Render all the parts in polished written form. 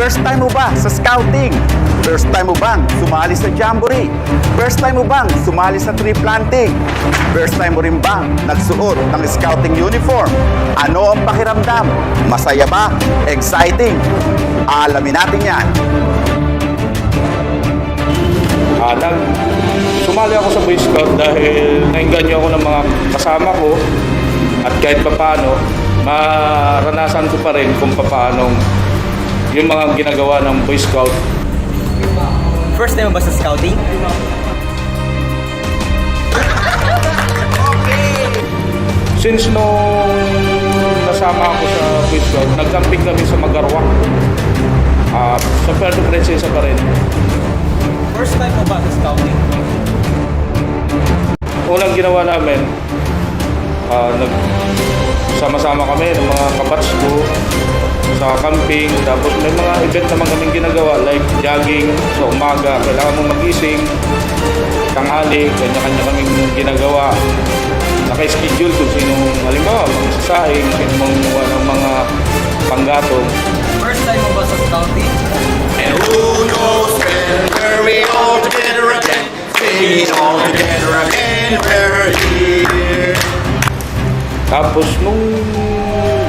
First time mo ba sa scouting? First time mo bang sumali sa jamboree? First time mo bang sumali sa tree planting? First time mo rin bang nagsuot ng scouting uniform? Ano ang pakiramdam? Masaya ba? Exciting? Alamin natin yan. Sumali ako sa Boy Scout dahil nainganyo ako ng mga kasama ko at kahit papaano, maranasan ko pa rin kung papaano yung mga ginagawa ng Boy Scout. First time mo ba sa scouting? Since nung nasama ako sa Boy Scout, nagcamping kami sa Magarwa. Sa Puerto Princesa pa rin. First time mo ba sa scouting? Unang ginawa namin, nagsama-sama kami ng mga kabats ko sa camping. Tapos may mga event naman kaming ginagawa like jogging sa umaga. Kailangan mong magising, tanghali, kanya-kanya kaming ginagawa. Naka-schedule kung sinong halimbawa, magsasaing, sino manguha ng mga panggatong. First time mo ba sa scouting? And who knows when we're we all together again, singing all together again, we're here. Tapos nung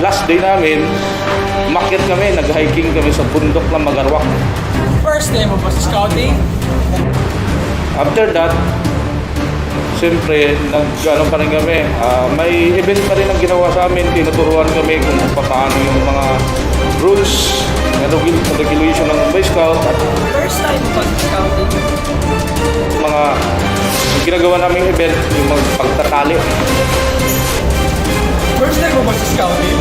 last day namin, umakyat kami, nag-hiking kami sa bundok ng Magarwak. First time mo ba sa scouting? After that, siyempre, nag-ano pa rin kami. May event pa rin ang ginawa sa amin. Tinuturuan kami kung paano yung mga rules, regulation ng Boy Scout at First time mo ba sa scouting? mga yung ginagawa naming event, yung mga pagtatali. First time mo ba sa scouting?